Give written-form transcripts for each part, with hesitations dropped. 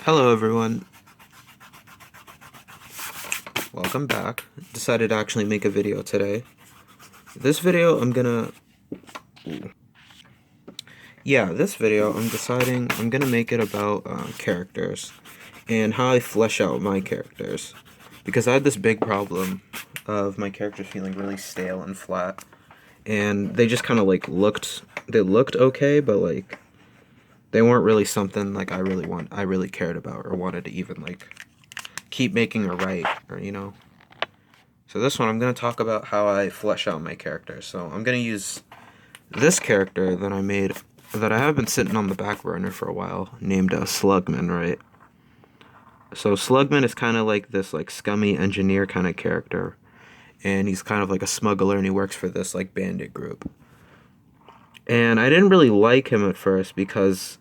Hello everyone, welcome back. Decided to actually make a video today. This video I'm gonna make it about characters and how I flesh out my characters. Because I had this big problem of my characters feeling really stale and flat. And they just kind of like they looked okay, but like they weren't really something like I really cared about or wanted to even like keep making or write or. So this one, I'm going to talk about how I flesh out my character. So I'm going to use this character that I made, that I have been sitting on the back burner for a while, named Slugman, right? So Slugman is kind of like this like scummy engineer kind of character, and he's kind of like a smuggler, and he works for this like bandit group. And I didn't really like him at first because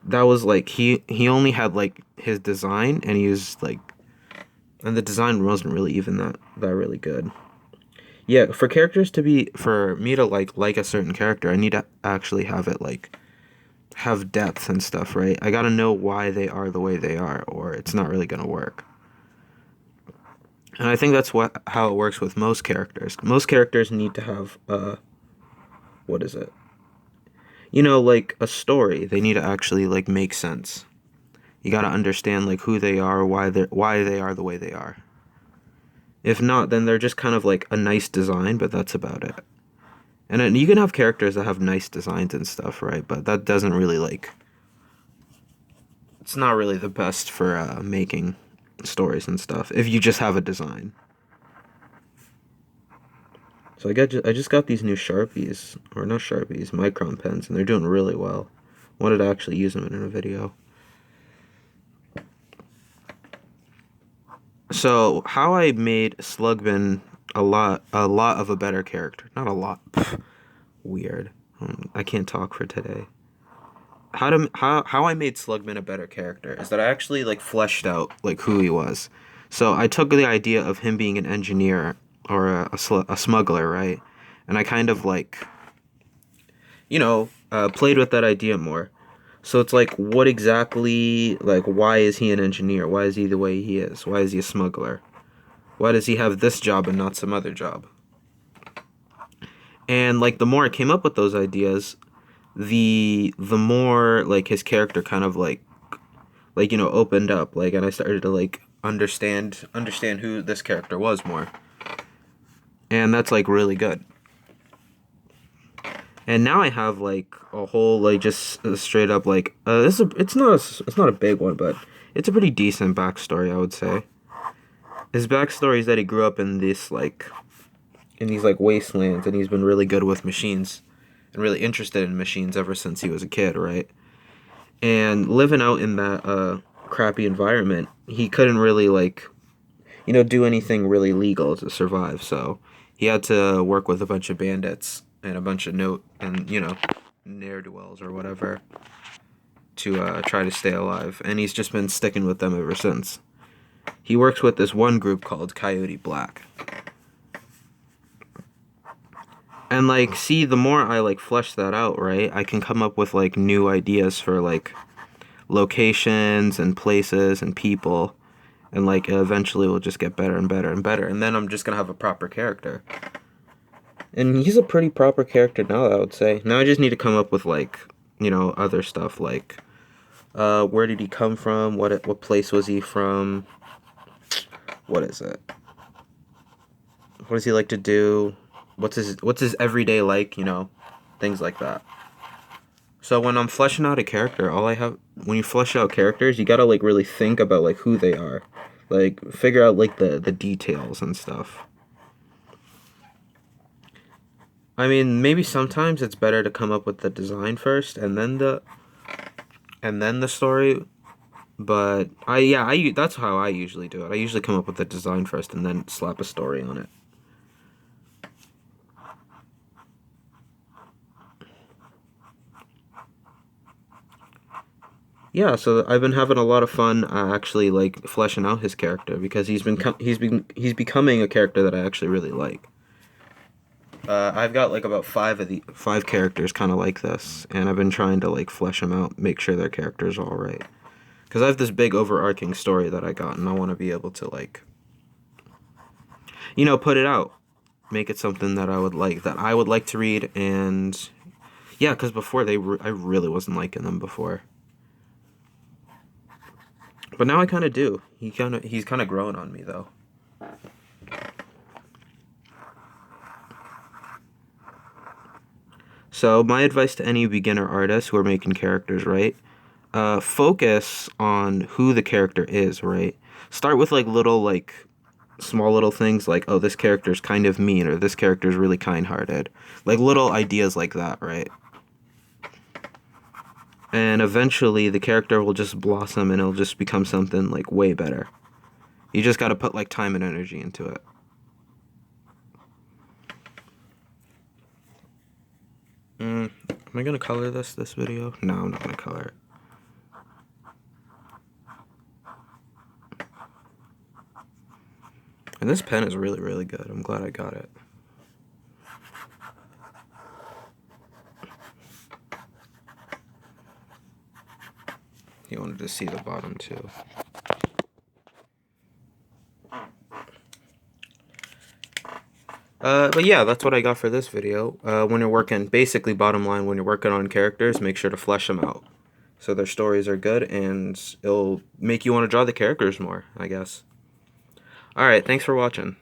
that was like he only had like his design, and he was like, and the design wasn't really even that really good. Yeah, for me to like a certain character, I need to actually have it like have depth and stuff, right? I got to know why they are the way they are, or it's not really going to work. And I think that's how it works with most characters. Most characters need to have what is it? Like a story. They need to actually like make sense. You got to understand like who they are, why they are the way they are. If not, then they're just kind of like a nice design, but that's about it. And then you can have characters that have nice designs and stuff, right? But that doesn't really like. It's not really the best for making stories and stuff if you just have a design. So I just got these new Sharpies, or not Sharpies, Micron pens, and they're doing really well. Wanted to actually use them in a video. So how I made Slugman a lot of a better character. Not a lot. Weird. I can't talk for today. How I made Slugman a better character is that I actually like fleshed out like who he was. So I took the idea of him being an engineer or a smuggler, right? And I kind of like played with that idea more. So it's like, what exactly, like, why is he an engineer? Why is he the way he is? Why is he a smuggler? Why does he have this job and not some other job? And like the more I came up with those ideas, the more like his character kind of like opened up, like, and I started to like understand who this character was more. And that's like really good. And now I have like a whole like just straight up like it's not a big one, but it's a pretty decent backstory, I would say. His backstory is that he grew up in these like wastelands, and he's been really good with machines and really interested in machines ever since he was a kid, right? And living out in that crappy environment, he couldn't really like do anything really legal to survive. So he had to work with a bunch of bandits and a bunch of ne'er do wells or whatever to try to stay alive. And he's just been sticking with them ever since. He works with this one group called Coyote Black. And like, see, the more I like flesh that out, right, I can come up with like new ideas for like locations and places and people, and like eventually we'll just get better and better and better, and then I'm just gonna have a proper character. And he's a pretty proper character now, I would say. Now I just need to come up with like other stuff like where did he come from, what place was he from, what is it, what does he like to do, what's his everyday like, things like that. So when I'm fleshing out a character, when you flesh out characters, you gotta like really think about like who they are, like figure out like the details and stuff. I mean, maybe sometimes it's better to come up with the design first and then the story. But that's how I usually do it. I usually come up with the design first and then slap a story on it. Yeah, so I've been having a lot of fun actually like fleshing out his character because he's becoming a character that I actually really like. I've got like about five characters kind of like this, and I've been trying to like flesh them out, make sure their characters are all right. Because I have this big overarching story that I got, and I want to be able to, like, put it out. Make it something that I would like to read, and yeah, because before I really wasn't liking them before. But now I kind of do. He's kind of growing on me, though. So my advice to any beginner artists who are making characters, right? Focus on who the character is, right? Start with like little like small little things like, oh, this character's kind of mean or this character's really kind-hearted. Like little ideas like that, right? And eventually the character will just blossom and it'll just become something like way better. You just got to put like time and energy into it. Am I gonna color this video? No, I'm not gonna color it. And this pen is really, really good. I'm glad I got it. You wanted to see the bottom too. But yeah, that's what I got for this video. When you're working, basically bottom line, when you're working on characters, make sure to flesh them out. So their stories are good, and it'll make you want to draw the characters more, I guess. Alright, thanks for watching.